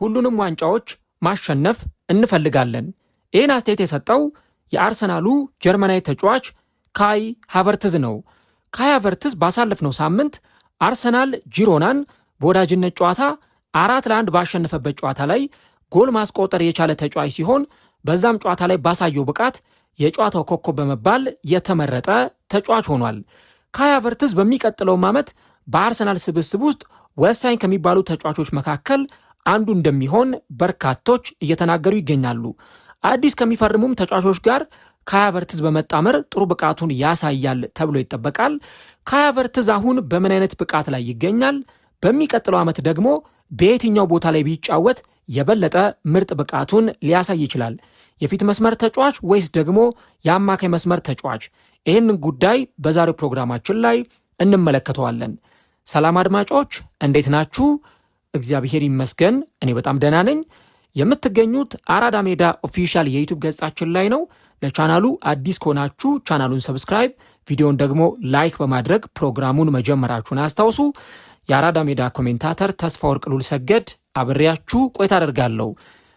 ሁሉንም ዋንጫዎች ማሸነፍ እንፈልጋለን። ይህን አስተያየት የሰጠው የአርሰናሉ ጀርመናዊ ተጫዋች ካይ ሃቨርትዝ ነው። ካይ ሃቨርትዝ ባሳለፍነው ሳምንት አርሰናል ጂሮናን በወዳጅነት ጨዋታ 4-1 ባሸነፈበት ጨዋታ ላይ ጎል ማስቆጠር የቻለ ተጫዋች ሲሆን በዛም ጨዋታ ላይ ባሳየው ብቃት የጨዋታው ኮከብ በመባል የተመረጠ ተጫዋች ሆኗል። ካይ ሃቨርትዝ በሚቀጥለውም ዓመት በአርሰናል ስብስብ ውስጥ ወሳኝ ከሚባሉ ተጫዋቾች መካከል አንዱ እንደሚሆን በርካቶች እየተናገሩ ይገኛሉ። አዲስ ከሚፈርሙም ተጫዋቾች ጋር ካይ ሃቨርትዝ በመጣመር ጥሩ ብቃቱን ያሳያል ተብሎ ይጠበቃል። ካይ ሃቨርትዝ አሁን በምን አይነት ብቃት ላይ ይገኛል? በሚቀጥለው ዓመት ደግሞ በየትኛው ቦታ ላይ ቢጫወት የበለጠ ምርጥ ብቃቱን ሊያሳይ ይችላል? የፊት መስመር ተጫዋች ወይስ ደግሞ የአማካይ መስመር ተጫዋች? ይህንን ጉዳይ በዛሬው ፕሮግራማችን ላይ እንመለከተዋለን። ሰላም አድማጮች፣ እንዴት ናችሁ? እግዚአብሔር ይመስገን እኔ በጣም ደህና ነኝ። የምትገኙት አራዳ ሜዳ ኦፊሻል የዩቲዩብ ገጻችን ላይ ነው። ለቻናሉ አዲስ ከሆናችሁ ቻናሉን ሰብስክራይብ፣ ቪዲዮን ደግሞ ላይክ በማድረግ ፕሮግራሙን መጀመራችሁን አስታውሱ። የአራዳ ሜዳ ኮሜንታተር ተስፋ ወርቅ ሉል ሰገድ አብሬያችሁ ቆይታ አደርጋለሁ።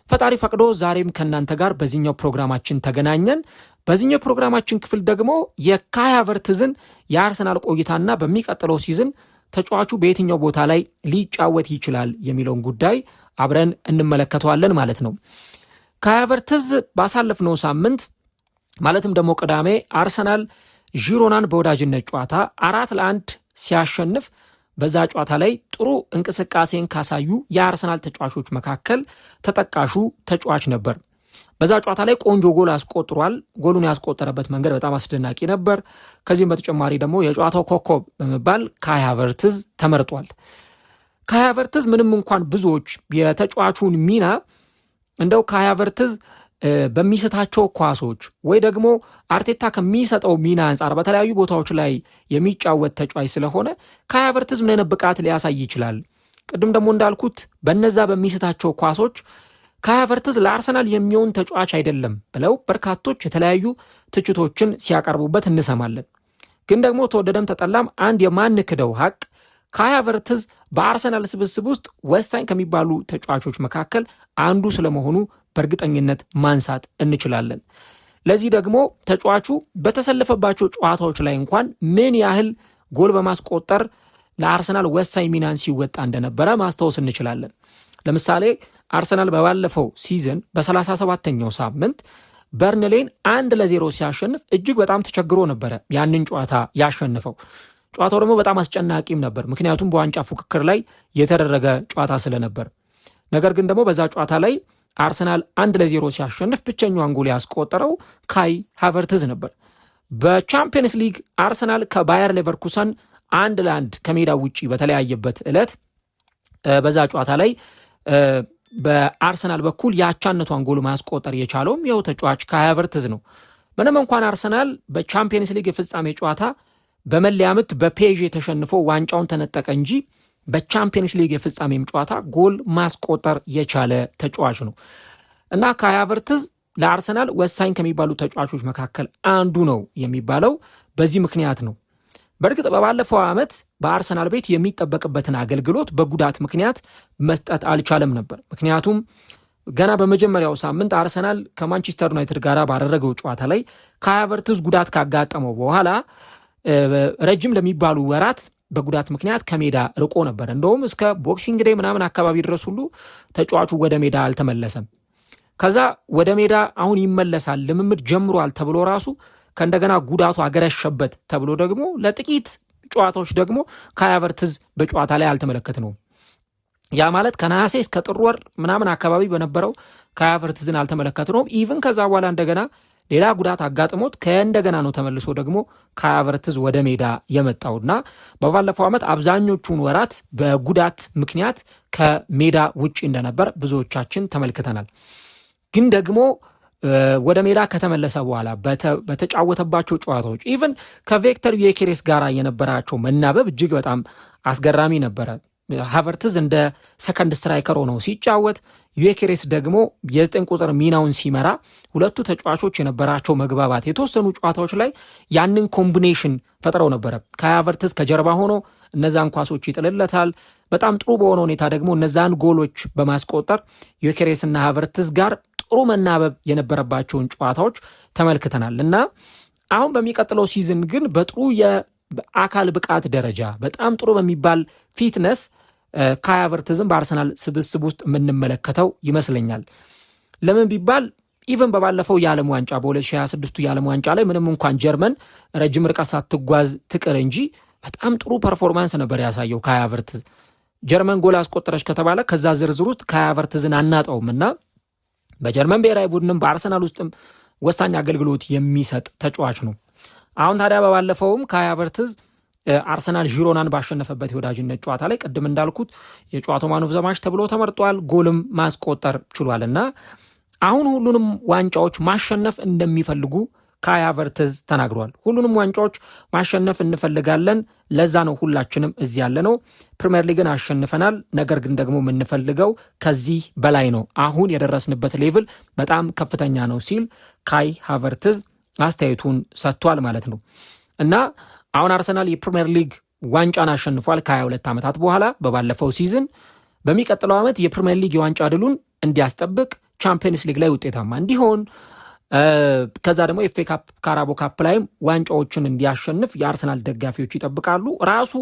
ፈጣሪ ፈቅዶ ዛሬም ከእናንተ ጋር በዚህኛው ፕሮግራማችን ተገናኘን። በዚህኛው ፕሮግራማችን ክፍል ደግሞ የካይ ሃቨርትዝን የአርሰናል ቆይታና በሚቀጥለው ሲዝን ተጫዋቹ በየትኛው ቦታ ላይ ሊጫወት ይችላል የሚለውን ጉዳይ አብረን እንመለከተዋለን ማለት ነው። ካይ ሃቨርትዝ ባሳለፍነው ሳምንት ማለትም ደግሞ ቅዳሜ አርሰናል ጂሮናን በወዳጅነት ጨዋታ 4-1 ሲያሸንፍ በዛ ጨዋታ ላይ ጥሩ እንቅስቃሴን ካሳዩ የአርሰናል ተጫዋቾች መካከል ተጠቃሹ ተጫዋች ነበር። በዛ ጨዋታ ላይ ቆንጆ ጎል አስቆጥሯል። ጎሉን ያስቆጠረበት መንገድ በጣም አስደናቂ ነበር። ከዚህም በተጨማሪ ደግሞ የጨዋታው ኮከብ በመባል ካይ ሃቨርትዝ ተመርጧል። ካይ ሃቨርትዝ ምንም እንኳን ብዙዎች የተጫዋቹን ሚና እንደው ካይ ሃቨርትዝ በሚስታቸው ኳሶች ወይ ደግሞ አርቴታ ከሚሰጠው ሚና አንጻር በተለያዩ ቦታዎች ላይ የሚጫወት ተጫዋች ስለሆነ ካይ ሃቨርትዝ ምን አይነት ብቃት ሊያሳይ ይችላል? ቅድም ደግሞ እንዳልኩት በነዛ በሚስታቸው ኳሶች ካይ ሃቨርትዝ ለአርሰናል የሚሆን ተጫዋች አይደለም ብለው በርካቶች የተለያዩ ትችቶችን ሲያቀርቡበት እንሰማለን። ግን ደግሞ ተወደደም ተጠላም አንድ የማንክደው ሀቅ ካይ ሃቨርትዝ በአርሰናል ስብስብ ውስጥ ወሳኝ ከሚባሉ ተጫዋቾች መካከል አንዱ ስለመሆኑ በእርግጠኝነት ማንሳት እንችላለን። ለዚህ ደግሞ ተጫዋቹ በተሰለፈባቸው ጨዋታዎች ላይ እንኳን ምን ያህል ጎል በማስቆጠር ለአርሰናል ወሳኝ ሚናን ሲወጣ እንደነበረ ማስታወስ እንችላለን። ለምሳሌ አርሰናል በባለፈው ሲዝን በ37ኛው ሳምንት በርንሌን 1-0 ሲያሸንፍ እጅግ በጣም ተቸግሮ ነበረ ያንን ጨዋታ ያሸንፈው። ጨዋታው ደግሞ በጣም አስጨናቂም ነበር፣ ምክንያቱም በዋንጫ ፉክክር ላይ የተደረገ ጨዋታ ስለነበር። ነገር ግን ደግሞ በዛ ጨዋታ ላይ አርሰናል 1-0 ሲያሸንፍ ብቸኛውን ጎል ያስቆጠረው ካይ ሃቨርትዝ ነበር። በቻምፒየንስ ሊግ አርሰናል ከባየር ሌቨርኩሰን 1-1 ከሜዳ ውጪ በተለያየበት ዕለት በዛ ጨዋታ ላይ በአርሰናል በኩል የአቻነቷን ጎል ማስቆጠር የቻለውም ይኸው ተጫዋች ካይ ሃቨርትዝ ነው። ምንም እንኳን አርሰናል በቻምፒየንስ ሊግ የፍጻሜ ጨዋታ በመለያ ምት በፔዥ ተሸንፎ ዋንጫውን ተነጠቀ እንጂ በቻምፒየንስ ሊግ የፍጻሜም ጨዋታ ጎል ማስቆጠር የቻለ ተጫዋች ነው እና ካይ ሃቨርትዝ ለአርሰናል ወሳኝ ከሚባሉ ተጫዋቾች መካከል አንዱ ነው የሚባለው በዚህ ምክንያት ነው። በእርግጥ በባለፈው ዓመት በአርሰናል ቤት የሚጠበቅበትን አገልግሎት በጉዳት ምክንያት መስጠት አልቻለም ነበር። ምክንያቱም ገና በመጀመሪያው ሳምንት አርሰናል ከማንቸስተር ዩናይትድ ጋር ባደረገው ጨዋታ ላይ ካይ ሃቨርትዝ ጉዳት ካጋጠመው በኋላ ረጅም ለሚባሉ ወራት በጉዳት ምክንያት ከሜዳ ርቆ ነበር። እንደውም እስከ ቦክሲንግ ዴይ ምናምን አካባቢ ድረስ ሁሉ ተጫዋቹ ወደ ሜዳ አልተመለሰም። ከዛ ወደ ሜዳ አሁን ይመለሳል ልምምድ ጀምሯል ተብሎ ራሱ ከእንደገና ጉዳቱ አገረሸበት ተብሎ ደግሞ ለጥቂት ጨዋታዎች ደግሞ ካይ ሃቨርትዝ በጨዋታ ላይ አልተመለከትነውም። ያ ማለት ከነሐሴ እስከ ጥር ወር ምናምን አካባቢ በነበረው ካይ ሃቨርትዝን አልተመለከትነውም። ኢቭን ከዛ በኋላ እንደገና ሌላ ጉዳት አጋጥሞት ከእንደገና ነው ተመልሶ ደግሞ ካይ ሃቨርትዝ ወደ ሜዳ የመጣውና በባለፈው ዓመት አብዛኞቹን ወራት በጉዳት ምክንያት ከሜዳ ውጪ እንደነበር ብዙዎቻችን ተመልክተናል። ግን ደግሞ ወደ ሜዳ ከተመለሰ በኋላ በተጫወተባቸው ጨዋታዎች ኢቭን ከቪክተር ዩኬሬስ ጋር የነበራቸው መናበብ እጅግ በጣም አስገራሚ ነበረ። ሃቨርትዝ እንደ ሰከንድ ስትራይከር ሆነው ሲጫወት፣ ዩኬሬስ ደግሞ የ9 ቁጥር ሚናውን ሲመራ ሁለቱ ተጫዋቾች የነበራቸው መግባባት የተወሰኑ ጨዋታዎች ላይ ያንን ኮምቢኔሽን ፈጥረው ነበረ። ካይ ሃቨርትዝ ከጀርባ ሆኖ እነዛን ኳሶች ይጥልለታል። በጣም ጥሩ በሆነ ሁኔታ ደግሞ እነዛን ጎሎች በማስቆጠር ዮኬሬስና ሃቨርትዝ ጋር ጥሩ መናበብ የነበረባቸውን ጨዋታዎች ተመልክተናል እና አሁን በሚቀጥለው ሲዝን ግን በጥሩ የአካል ብቃት ደረጃ በጣም ጥሩ በሚባል ፊትነስ ካይ ሃቨርትዝን በአርሰናል ስብስብ ውስጥ የምንመለከተው ይመስለኛል። ለምን ቢባል ኢቨን በባለፈው የዓለም ዋንጫ በ2026 የዓለም ዋንጫ ላይ ምንም እንኳን ጀርመን ረጅም ርቀት ሳትጓዝ ትቅር እንጂ በጣም ጥሩ ፐርፎርማንስ ነበር ያሳየው ካይ ሃቨርትዝ። ጀርመን ጎል አስቆጠረች ከተባለ ከዛ ዝርዝር ውስጥ ካይ ሃቨርትዝን አናጣውም እና በጀርመን ብሔራዊ ቡድንም በአርሰናል ውስጥም ወሳኝ አገልግሎት የሚሰጥ ተጫዋች ነው። አሁን ታዲያ በባለፈውም ካይ ሃቨርትዝ አርሰናል ዢሮናን ባሸነፈበት የወዳጅነት ጨዋታ ላይ ቅድም እንዳልኩት የጨዋታው ማን ኦፍ ዘ ማች ተብሎ ተመርጧል። ጎልም ማስቆጠር ችሏል እና አሁን ሁሉንም ዋንጫዎች ማሸነፍ እንደሚፈልጉ ካይ ሃቨርትዝ ተናግሯል። ሁሉንም ዋንጫዎች ማሸነፍ እንፈልጋለን፣ ለዛ ነው ሁላችንም እዚህ ያለ ነው። ፕሪሚየር ሊግን አሸንፈናል፣ ነገር ግን ደግሞ የምንፈልገው ከዚህ በላይ ነው። አሁን የደረስንበት ሌቭል በጣም ከፍተኛ ነው ሲል ካይ ሃቨርትዝ አስተያየቱን ሰጥቷል ማለት ነው እና አሁን አርሰናል የፕሪሚየር ሊግ ዋንጫን አሸንፏል ከ22 ዓመታት በኋላ በባለፈው ሲዝን። በሚቀጥለው ዓመት የፕሪሚየር ሊግ የዋንጫ ድሉን እንዲያስጠብቅ ቻምፒየንስ ሊግ ላይ ውጤታማ እንዲሆን ከዛ ደግሞ ኤፍ ኤ ካፕ ካራቦ ካፕ ላይም ዋንጫዎችን እንዲያሸንፍ የአርሰናል ደጋፊዎች ይጠብቃሉ። ራሱ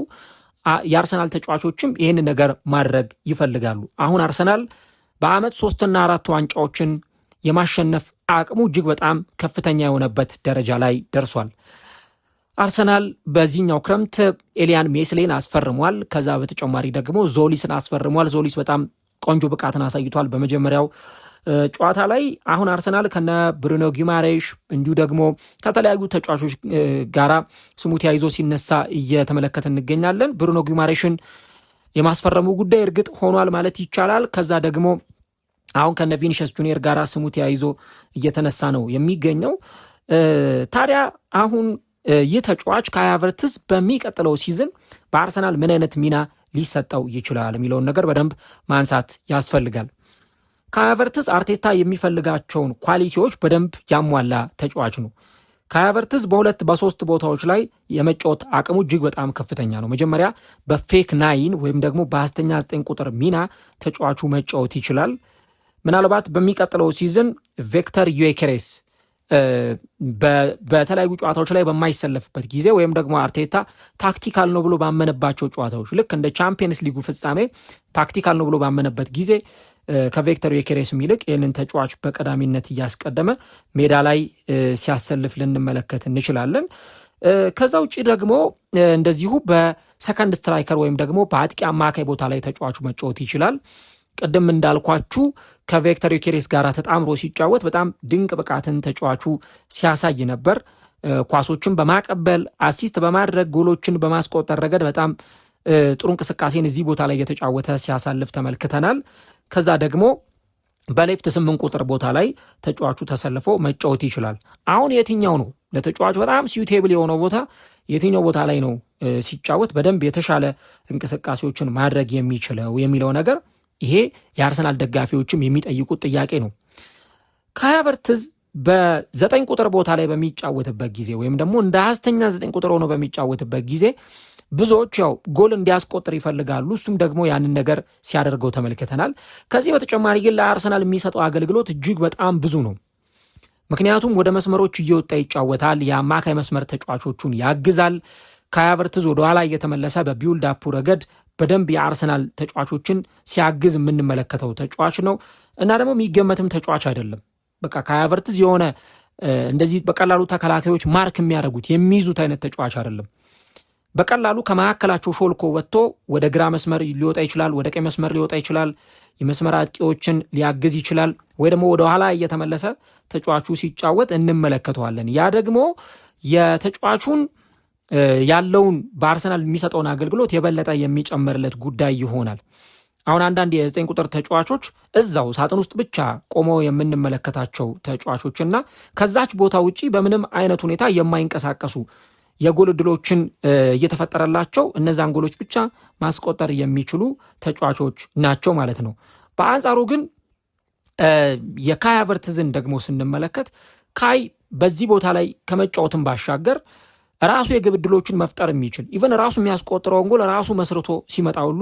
የአርሰናል ተጫዋቾችም ይህን ነገር ማድረግ ይፈልጋሉ። አሁን አርሰናል በአመት 3 እና 4 ዋንጫዎችን የማሸነፍ አቅሙ እጅግ በጣም ከፍተኛ የሆነበት ደረጃ ላይ ደርሷል። አርሰናል በዚህኛው ክረምት ኤሊያን ሜስሌን አስፈርሟል። ከዛ በተጨማሪ ደግሞ ዞሊስን አስፈርሟል። ዞሊስ በጣም ቆንጆ ብቃትን አሳይቷል በመጀመሪያው ጨዋታ ላይ። አሁን አርሰናል ከነ ብሩኖ ጊማሬሽ እንዲሁ ደግሞ ከተለያዩ ተጫዋቾች ጋራ ስሙ ተያይዞ ሲነሳ እየተመለከተ እንገኛለን። ብሩኖ ጊማሬሽን የማስፈረሙ ጉዳይ እርግጥ ሆኗል ማለት ይቻላል። ከዛ ደግሞ አሁን ከነ ቪኒሲየስ ጁኒየር ጋራ ስሙ ተያይዞ እየተነሳ ነው የሚገኘው። ታዲያ አሁን ይህ ተጫዋች ካይ ሃቨርትዝ በሚቀጥለው ሲዝን በአርሰናል ምን አይነት ሚና ሊሰጠው ይችላል የሚለውን ነገር በደንብ ማንሳት ያስፈልጋል። ካይ ሃቨርትዝ አርቴታ የሚፈልጋቸውን ኳሊቲዎች በደንብ ያሟላ ተጫዋች ነው። ካይ ሃቨርትዝ በ2-3 ቦታዎች ላይ የመጫወት አቅሙ እጅግ በጣም ከፍተኛ ነው። መጀመሪያ በፌክ 9 ወይም ደግሞ በሐሰተኛ 9 ቁጥር ሚና ተጫዋቹ መጫወት ይችላል። ምናልባት በሚቀጥለው ሲዝን ቪክተር ዮኬሬስ በተለያዩ ጨዋታዎች ላይ በማይሰለፍበት ጊዜ ወይም ደግሞ አርቴታ ታክቲካል ነው ብሎ ባመነባቸው ጨዋታዎች ልክ እንደ ቻምፒየንስ ሊጉ ፍጻሜ ታክቲካል ነው ብሎ ባመነበት ጊዜ ከቪክተር ዮኬሬስ ይልቅ ይህንን ተጫዋች በቀዳሚነት እያስቀደመ ሜዳ ላይ ሲያሰልፍ ልንመለከት እንችላለን። ከዛ ውጭ ደግሞ እንደዚሁ በሰከንድ ስትራይከር ወይም ደግሞ በአጥቂ አማካይ ቦታ ላይ ተጫዋቹ መጫወት ይችላል። ቅድም እንዳልኳችሁ ከቪክተር ዮኬሬስ ጋር ተጣምሮ ሲጫወት በጣም ድንቅ ብቃትን ተጫዋቹ ሲያሳይ ነበር። ኳሶችን በማቀበል አሲስት በማድረግ ጎሎችን በማስቆጠር ረገድ በጣም ጥሩ እንቅስቃሴን እዚህ ቦታ ላይ የተጫወተ ሲያሳልፍ ተመልክተናል። ከዛ ደግሞ በሌፍት 8 ቁጥር ቦታ ላይ ተጫዋቹ ተሰልፎ መጫወት ይችላል። አሁን የትኛው ነው ለተጫዋቹ በጣም ሲዩቴብል የሆነው ቦታ የትኛው ቦታ ላይ ነው ሲጫወት በደንብ የተሻለ እንቅስቃሴዎችን ማድረግ የሚችለው የሚለው ነገር ይሄ የአርሰናል ደጋፊዎችም የሚጠይቁት ጥያቄ ነው። ካይ ሃቨርትዝ በ9 ቁጥር ቦታ ላይ በሚጫወትበት ጊዜ ወይም ደግሞ እንደ ሐሰተኛ 9 ቁጥር ሆኖ በሚጫወትበት ጊዜ ብዙዎች ያው ጎል እንዲያስቆጥር ይፈልጋሉ። እሱም ደግሞ ያንን ነገር ሲያደርገው ተመልክተናል። ከዚህ በተጨማሪ ግን ለአርሰናል የሚሰጠው አገልግሎት እጅግ በጣም ብዙ ነው። ምክንያቱም ወደ መስመሮች እየወጣ ይጫወታል። የአማካይ መስመር ተጫዋቾቹን ያግዛል። ካይ ሃቨርትዝ ወደ ኋላ እየተመለሰ በቢውልድ አፑ ረገድ በደንብ የአርሰናል ተጫዋቾችን ሲያግዝ የምንመለከተው ተጫዋች ነው እና ደግሞ የሚገመትም ተጫዋች አይደለም። በቃ ካይ ሃቨርትዝ የሆነ እንደዚህ በቀላሉ ተከላካዮች ማርክ የሚያደርጉት የሚይዙት አይነት ተጫዋች አይደለም። በቀላሉ ከመካከላቸው ሾልኮ ወጥቶ ወደ ግራ መስመር ሊወጣ ይችላል፣ ወደ ቀኝ መስመር ሊወጣ ይችላል፣ የመስመር አጥቂዎችን ሊያግዝ ይችላል፣ ወይ ደግሞ ወደ ኋላ እየተመለሰ ተጫዋቹ ሲጫወት እንመለከተዋለን። ያ ደግሞ የተጫዋቹን ያለውን በአርሰናል የሚሰጠውን አገልግሎት የበለጠ የሚጨምርለት ጉዳይ ይሆናል። አሁን አንዳንድ የ9 ቁጥር ተጫዋቾች እዛው ሳጥን ውስጥ ብቻ ቆመው የምንመለከታቸው ተጫዋቾችና ከዛች ቦታ ውጪ በምንም አይነት ሁኔታ የማይንቀሳቀሱ የጎል ዕድሎችን እየተፈጠረላቸው እነዛን ጎሎች ብቻ ማስቆጠር የሚችሉ ተጫዋቾች ናቸው ማለት ነው። በአንጻሩ ግን የካይ ሃቨርትዝን ደግሞ ስንመለከት ካይ በዚህ ቦታ ላይ ከመጫወትን ባሻገር ራሱ የግብ ዕድሎችን መፍጠር የሚችል ኢቨን ራሱ የሚያስቆጥረውን ጎል ራሱ መስርቶ ሲመጣ ሁሉ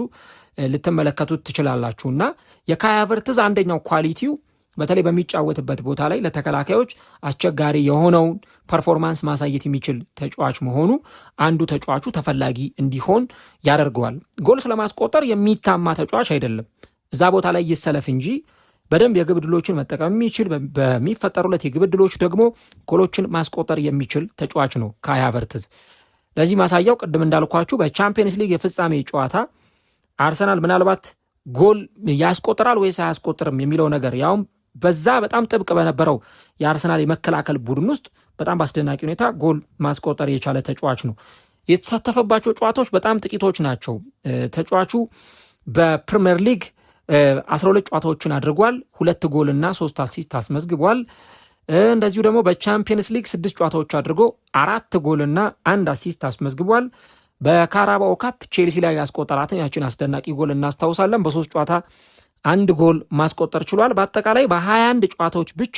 ልትመለከቱት ትችላላችሁና የካይ ሃቨርትዝ አንደኛው ኳሊቲው በተለይ በሚጫወትበት ቦታ ላይ ለተከላካዮች አስቸጋሪ የሆነውን ፐርፎርማንስ ማሳየት የሚችል ተጫዋች መሆኑ አንዱ ተጫዋቹ ተፈላጊ እንዲሆን ያደርገዋል። ጎል ስለማስቆጠር የሚታማ ተጫዋች አይደለም። እዛ ቦታ ላይ ይሰለፍ እንጂ በደንብ የግብ ዕድሎችን መጠቀም የሚችል በሚፈጠሩለት የግብ ዕድሎች ደግሞ ጎሎችን ማስቆጠር የሚችል ተጫዋች ነው ካይ ሃቨርትዝ። ለዚህ ማሳያው ቅድም እንዳልኳችሁ በቻምፒየንስ ሊግ የፍጻሜ ጨዋታ አርሰናል ምናልባት ጎል ያስቆጥራል ወይስ አያስቆጥርም የሚለው ነገር ያውም በዛ በጣም ጥብቅ በነበረው የአርሰናል የመከላከል ቡድን ውስጥ በጣም በአስደናቂ ሁኔታ ጎል ማስቆጠር የቻለ ተጫዋች ነው። የተሳተፈባቸው ጨዋታዎች በጣም ጥቂቶች ናቸው። ተጫዋቹ በፕሪሚየር ሊግ 12 ጨዋታዎችን አድርጓል። 2 ጎል እና 3 አሲስት አስመዝግቧል። እንደዚሁ ደግሞ በቻምፒየንስ ሊግ 6 ጨዋታዎች አድርጎ 4 ጎል እና 1 አሲስት አስመዝግቧል። በካራባኦ ካፕ ቼልሲ ላይ ያስቆጠራትን ያችን አስደናቂ ጎል እናስታውሳለን። በ3 ጨዋታ 1 ጎል ማስቆጠር ችሏል። በአጠቃላይ በ21 ጨዋታዎች ብቻ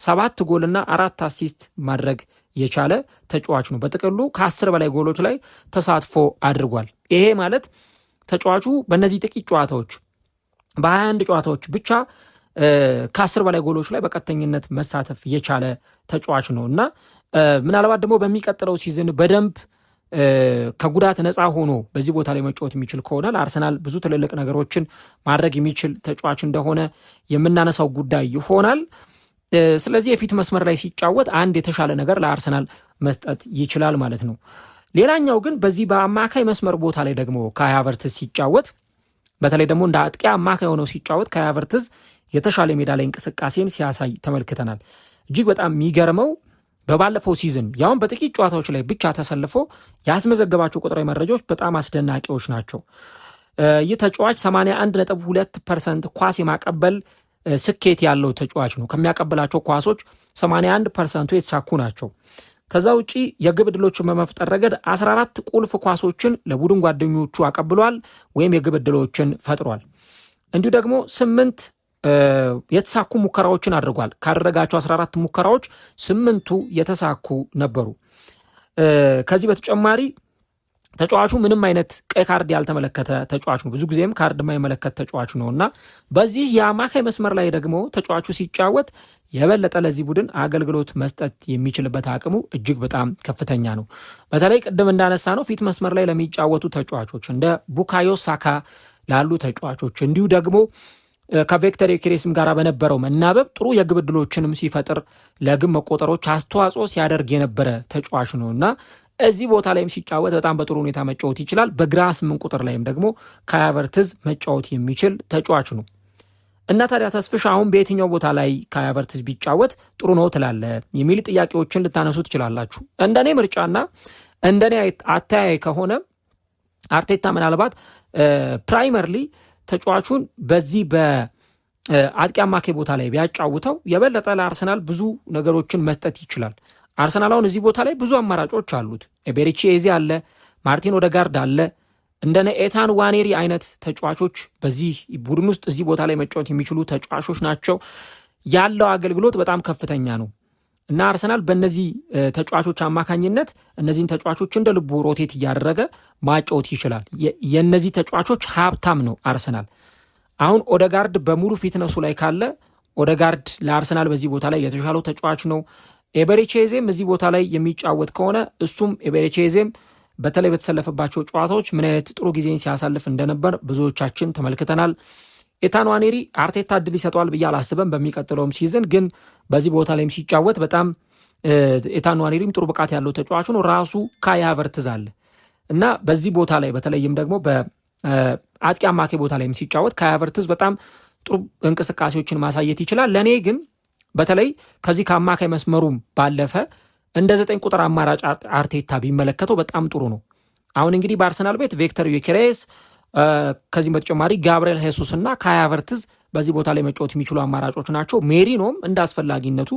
7 ጎል እና 4 አሲስት ማድረግ የቻለ ተጫዋች ነው። በጥቅሉ ከ10 በላይ ጎሎች ላይ ተሳትፎ አድርጓል። ይሄ ማለት ተጫዋቹ በእነዚህ ጥቂት ጨዋታዎች በ21 ጨዋታዎች ብቻ ከ10 በላይ ጎሎች ላይ በቀጥተኝነት መሳተፍ የቻለ ተጫዋች ነው እና ምናልባት ደግሞ በሚቀጥለው ሲዝን በደንብ ከጉዳት ነፃ ሆኖ በዚህ ቦታ ላይ መጫወት የሚችል ከሆነ ለአርሰናል ብዙ ትልልቅ ነገሮችን ማድረግ የሚችል ተጫዋች እንደሆነ የምናነሳው ጉዳይ ይሆናል። ስለዚህ የፊት መስመር ላይ ሲጫወት አንድ የተሻለ ነገር ለአርሰናል መስጠት ይችላል ማለት ነው። ሌላኛው ግን በዚህ በአማካይ መስመር ቦታ ላይ ደግሞ ካይ ሃቨርትዝ ሲጫወት በተለይ ደግሞ እንደ አጥቂ አማካይ ሆነው ሲጫወት ካይ ሃቨርትዝ የተሻለ ሜዳ ላይ እንቅስቃሴን ሲያሳይ ተመልክተናል። እጅግ በጣም የሚገርመው በባለፈው ሲዝን ያውም በጥቂት ጨዋታዎች ላይ ብቻ ተሰልፎ ያስመዘገባቸው ቁጥራዊ መረጃዎች በጣም አስደናቂዎች ናቸው። ይህ ተጫዋች 81.2% ኳስ የማቀበል ስኬት ያለው ተጫዋች ነው። ከሚያቀብላቸው ኳሶች 81%ቱ የተሳኩ ናቸው። ከዛ ውጪ የግብ ዕድሎችን በመፍጠር ረገድ 14 ቁልፍ ኳሶችን ለቡድን ጓደኞቹ አቀብሏል ወይም የግብ ዕድሎችን ፈጥሯል። እንዲሁ ደግሞ 8 የተሳኩ ሙከራዎችን አድርጓል። ካደረጋቸው 14 ሙከራዎች 8ቱ የተሳኩ ነበሩ። ከዚህ በተጨማሪ ተጫዋቹ ምንም አይነት ቀይ ካርድ ያልተመለከተ ተጫዋች ነው። ብዙ ጊዜም ካርድ የማይመለከት ተጫዋች ነው እና በዚህ የአማካይ መስመር ላይ ደግሞ ተጫዋቹ ሲጫወት የበለጠ ለዚህ ቡድን አገልግሎት መስጠት የሚችልበት አቅሙ እጅግ በጣም ከፍተኛ ነው። በተለይ ቅድም እንዳነሳ ነው ፊት መስመር ላይ ለሚጫወቱ ተጫዋቾች እንደ ቡካዮ ሳካ ላሉ ተጫዋቾች እንዲሁ ደግሞ ከቪክተር ዮኬሬስም ጋር በነበረው መናበብ ጥሩ የግብ ዕድሎችንም ሲፈጥር ለግብ መቆጠሮች አስተዋጽኦ ሲያደርግ የነበረ ተጫዋች ነው እና እዚህ ቦታ ላይም ሲጫወት በጣም በጥሩ ሁኔታ መጫወት ይችላል። በግራ 8 ቁጥር ላይም ደግሞ ካይ ሃቨርትዝ መጫወት የሚችል ተጫዋች ነው እና ታዲያ ተስፍሽ አሁን በየትኛው ቦታ ላይ ካይ ሃቨርትዝ ቢጫወት ጥሩ ነው ትላለ የሚል ጥያቄዎችን ልታነሱ ትችላላችሁ። እንደኔ ምርጫና እንደኔ አተያይ ከሆነ አርቴታ ምናልባት ፕራይመርሊ ተጫዋቹን በዚህ በአጥቂ አማካይ ቦታ ላይ ቢያጫውተው የበለጠ ለአርሰናል ብዙ ነገሮችን መስጠት ይችላል። አርሰናል አሁን እዚህ ቦታ ላይ ብዙ አማራጮች አሉት። ኤቤሬቺ ኤዜ አለ፣ ማርቲን ኦዴጋርድ አለ፣ እንደነ ኤታን ዋኔሪ አይነት ተጫዋቾች በዚህ ቡድን ውስጥ እዚህ ቦታ ላይ መጫወት የሚችሉ ተጫዋቾች ናቸው። ያለው አገልግሎት በጣም ከፍተኛ ነው እና አርሰናል በእነዚህ ተጫዋቾች አማካኝነት እነዚህን ተጫዋቾች እንደ ልቡ ሮቴት እያደረገ ማጫወት ይችላል። የእነዚህ ተጫዋቾች ሀብታም ነው አርሰናል። አሁን ኦዴጋርድ በሙሉ ፊትነሱ ላይ ካለ ኦዴጋርድ ለአርሰናል በዚህ ቦታ ላይ የተሻለው ተጫዋች ነው። ኤቤሬቺ ኤዜም እዚህ ቦታ ላይ የሚጫወት ከሆነ እሱም ኤቤሬቺ ኤዜም በተለይ በተሰለፈባቸው ጨዋታዎች ምን አይነት ጥሩ ጊዜን ሲያሳልፍ እንደነበር ብዙዎቻችን ተመልክተናል። ኤታን ዋኔሪ አርቴታ እድል ይሰጠዋል ብዬ አላስበም። በሚቀጥለውም ሲዝን ግን በዚህ ቦታ ላይም ሲጫወት በጣም ኤታን ዋኔሪም ጥሩ ብቃት ያለው ተጫዋች ነው። ራሱ ካይ ሃቨርትዝ አለ እና በዚህ ቦታ ላይ በተለይም ደግሞ በአጥቂ አማካይ ቦታ ላይም ሲጫወት ካይ ሃቨርትዝ በጣም ጥሩ እንቅስቃሴዎችን ማሳየት ይችላል። ለእኔ ግን በተለይ ከዚህ ከአማካይ መስመሩም ባለፈ እንደ 9 ቁጥር አማራጭ አርቴታ ቢመለከተው በጣም ጥሩ ነው። አሁን እንግዲህ በአርሰናል ቤት ቪክተር ዮኬሬስ ከዚህም በተጨማሪ ጋብርኤል ሄሱስ እና ካይ ሃቨርትዝ በዚህ ቦታ ላይ መጫወት የሚችሉ አማራጮች ናቸው። ሜሪኖም እንደ አስፈላጊነቱ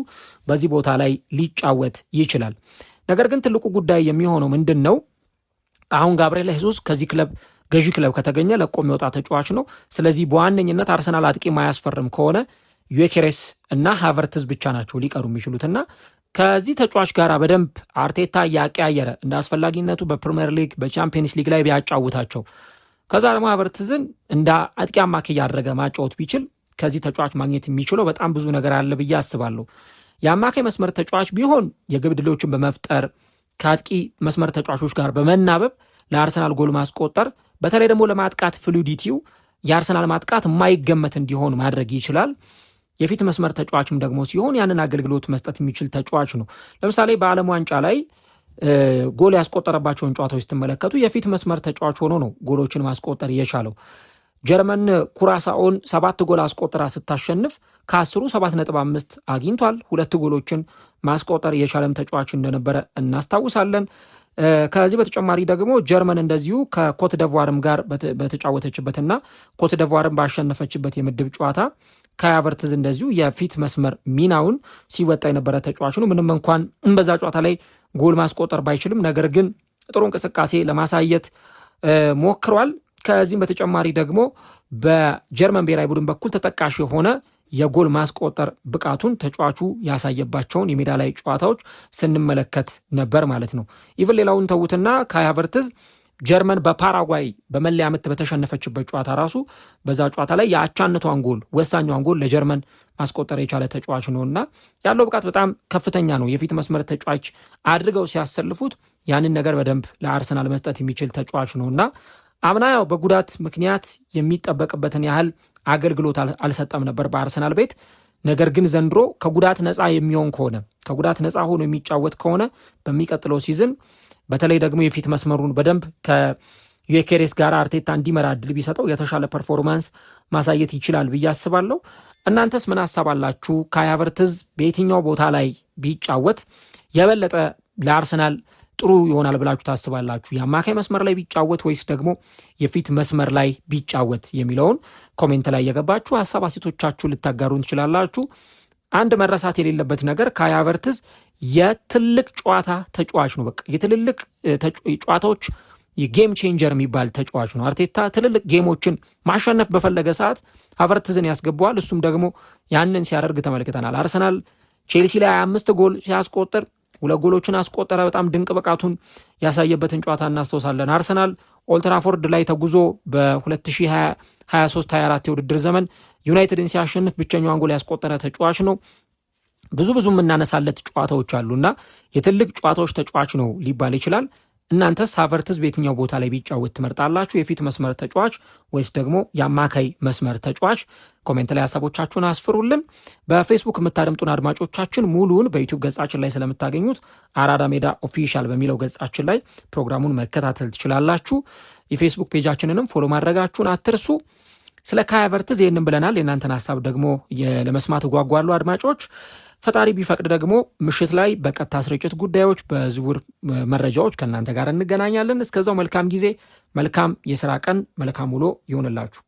በዚህ ቦታ ላይ ሊጫወት ይችላል። ነገር ግን ትልቁ ጉዳይ የሚሆነው ምንድን ነው? አሁን ጋብርኤል ሄሱስ ከዚህ ክለብ ገዢ ክለብ ከተገኘ ለቆ የሚወጣ ተጫዋች ነው። ስለዚህ በዋነኝነት አርሰናል አጥቂ ማያስፈርም ከሆነ ዮኬሬስ እና ሃቨርትዝ ብቻ ናቸው ሊቀሩ የሚችሉትና ከዚህ ተጫዋች ጋር በደንብ አርቴታ ያቀያየረ እንደ አስፈላጊነቱ በፕሪሚየር ሊግ በቻምፒየንስ ሊግ ላይ ቢያጫውታቸው ከዛ ደግሞ ሃቨርትዝን እንደ አጥቂ አማካይ ያደረገ ማጫወት ቢችል ከዚህ ተጫዋች ማግኘት የሚችለው በጣም ብዙ ነገር አለ ብዬ አስባለሁ። የአማካይ መስመር ተጫዋች ቢሆን የግብ ዕድሎችን በመፍጠር ከአጥቂ መስመር ተጫዋቾች ጋር በመናበብ ለአርሰናል ጎል ማስቆጠር፣ በተለይ ደግሞ ለማጥቃት ፍሉዲቲው የአርሰናል ማጥቃት የማይገመት እንዲሆን ማድረግ ይችላል። የፊት መስመር ተጫዋችም ደግሞ ሲሆን ያንን አገልግሎት መስጠት የሚችል ተጫዋች ነው። ለምሳሌ በዓለም ዋንጫ ላይ ጎል ያስቆጠረባቸውን ጨዋታዎች ስትመለከቱ የፊት መስመር ተጫዋች ሆኖ ነው ጎሎችን ማስቆጠር የቻለው። ጀርመን ኩራሳኦን 7 ጎል አስቆጠራ ስታሸንፍ ከ10 7.5 አግኝቷል። 2 ጎሎችን ማስቆጠር የቻለም ተጫዋች እንደነበረ እናስታውሳለን። ከዚህ በተጨማሪ ደግሞ ጀርመን እንደዚሁ ከኮት ደቯርም ጋር በተጫወተችበትና ኮት ደቯርም ባሸነፈችበት የምድብ ጨዋታ ካይ ሃቨርትዝ እንደዚሁ የፊት መስመር ሚናውን ሲወጣ የነበረ ተጫዋች ነው። ምንም እንኳን በዛ ጨዋታ ላይ ጎል ማስቆጠር ባይችልም ነገር ግን ጥሩ እንቅስቃሴ ለማሳየት ሞክሯል። ከዚህም በተጨማሪ ደግሞ በጀርመን ብሔራዊ ቡድን በኩል ተጠቃሽ የሆነ የጎል ማስቆጠር ብቃቱን ተጫዋቹ ያሳየባቸውን የሜዳ ላይ ጨዋታዎች ስንመለከት ነበር ማለት ነው። ኢቭን ሌላውን ተውትና ካይ ሃቨርትዝ ጀርመን በፓራጓይ በመለያ ምት በተሸነፈችበት ጨዋታ ራሱ በዛ ጨዋታ ላይ የአቻነቷን ጎል ወሳኛዋን ጎል ለጀርመን ማስቆጠር የቻለ ተጫዋች ነውና ያለው ብቃት በጣም ከፍተኛ ነው። የፊት መስመር ተጫዋች አድርገው ሲያሰልፉት ያንን ነገር በደንብ ለአርሰናል መስጠት የሚችል ተጫዋች ነውና አምና ያው በጉዳት ምክንያት የሚጠበቅበትን ያህል አገልግሎት አልሰጠም ነበር በአርሰናል ቤት። ነገር ግን ዘንድሮ ከጉዳት ነፃ የሚሆን ከሆነ ከጉዳት ነፃ ሆኖ የሚጫወት ከሆነ በሚቀጥለው ሲዝን በተለይ ደግሞ የፊት መስመሩን በደንብ ከዩኬሬስ ጋር አርቴታ እንዲመራ እድል ቢሰጠው የተሻለ ፐርፎርማንስ ማሳየት ይችላል ብዬ አስባለሁ። እናንተስ ምን ሀሳብ አላችሁ? ካይ ሃቨርትዝ በየትኛው ቦታ ላይ ቢጫወት የበለጠ ለአርሰናል ጥሩ ይሆናል ብላችሁ ታስባላችሁ? የአማካይ መስመር ላይ ቢጫወት ወይስ ደግሞ የፊት መስመር ላይ ቢጫወት የሚለውን ኮሜንት ላይ የገባችሁ ሀሳብ አስተያየቶቻችሁ ልታጋሩን ትችላላችሁ። አንድ መረሳት የሌለበት ነገር ካይ ሃቨርትዝ የትልቅ ጨዋታ ተጫዋች ነው። በቃ የትልልቅ ጨዋታዎች የጌም ቼንጀር የሚባል ተጫዋች ነው። አርቴታ ትልልቅ ጌሞችን ማሸነፍ በፈለገ ሰዓት ሃቨርትዝን ያስገባዋል። እሱም ደግሞ ያንን ሲያደርግ ተመልክተናል። አርሰናል ቼልሲ ላይ 25 ጎል ሲያስቆጥር 2 ጎሎችን አስቆጠረ። በጣም ድንቅ ብቃቱን ያሳየበትን ጨዋታ እናስታውሳለን። አርሰናል ኦልትራፎርድ ላይ ተጉዞ በ2023-24 የውድድር ዘመን ዩናይትድን ሲያሸንፍ ብቸኛዋን ጎል ያስቆጠረ ተጫዋች ነው። ብዙ የምናነሳለት ጨዋታዎች አሉና የትልቅ ጨዋታዎች ተጫዋች ነው ሊባል ይችላል። እናንተስ ሃቨርትዝ በየትኛው ቦታ ላይ ቢጫወት ትመርጣላችሁ? የፊት መስመር ተጫዋች ወይስ ደግሞ የአማካይ መስመር ተጫዋች? ኮሜንት ላይ ሀሳቦቻችሁን አስፍሩልን። በፌስቡክ የምታደምጡን አድማጮቻችን ሙሉውን በዩቲዩብ ገጻችን ላይ ስለምታገኙት አራዳ ሜዳ ኦፊሻል በሚለው ገጻችን ላይ ፕሮግራሙን መከታተል ትችላላችሁ። የፌስቡክ ፔጃችንንም ፎሎ ማድረጋችሁን አትርሱ። ስለ ካይ ሃቨርትዝ ይህንን ብለናል። የእናንተን ሀሳብ ደግሞ ለመስማት እጓጓለሁ አድማጮች። ፈጣሪ ቢፈቅድ ደግሞ ምሽት ላይ በቀጥታ ስርጭት ጉዳዮች፣ በዝውውር መረጃዎች ከእናንተ ጋር እንገናኛለን። እስከዛው መልካም ጊዜ፣ መልካም የስራ ቀን፣ መልካም ውሎ ይሆንላችሁ።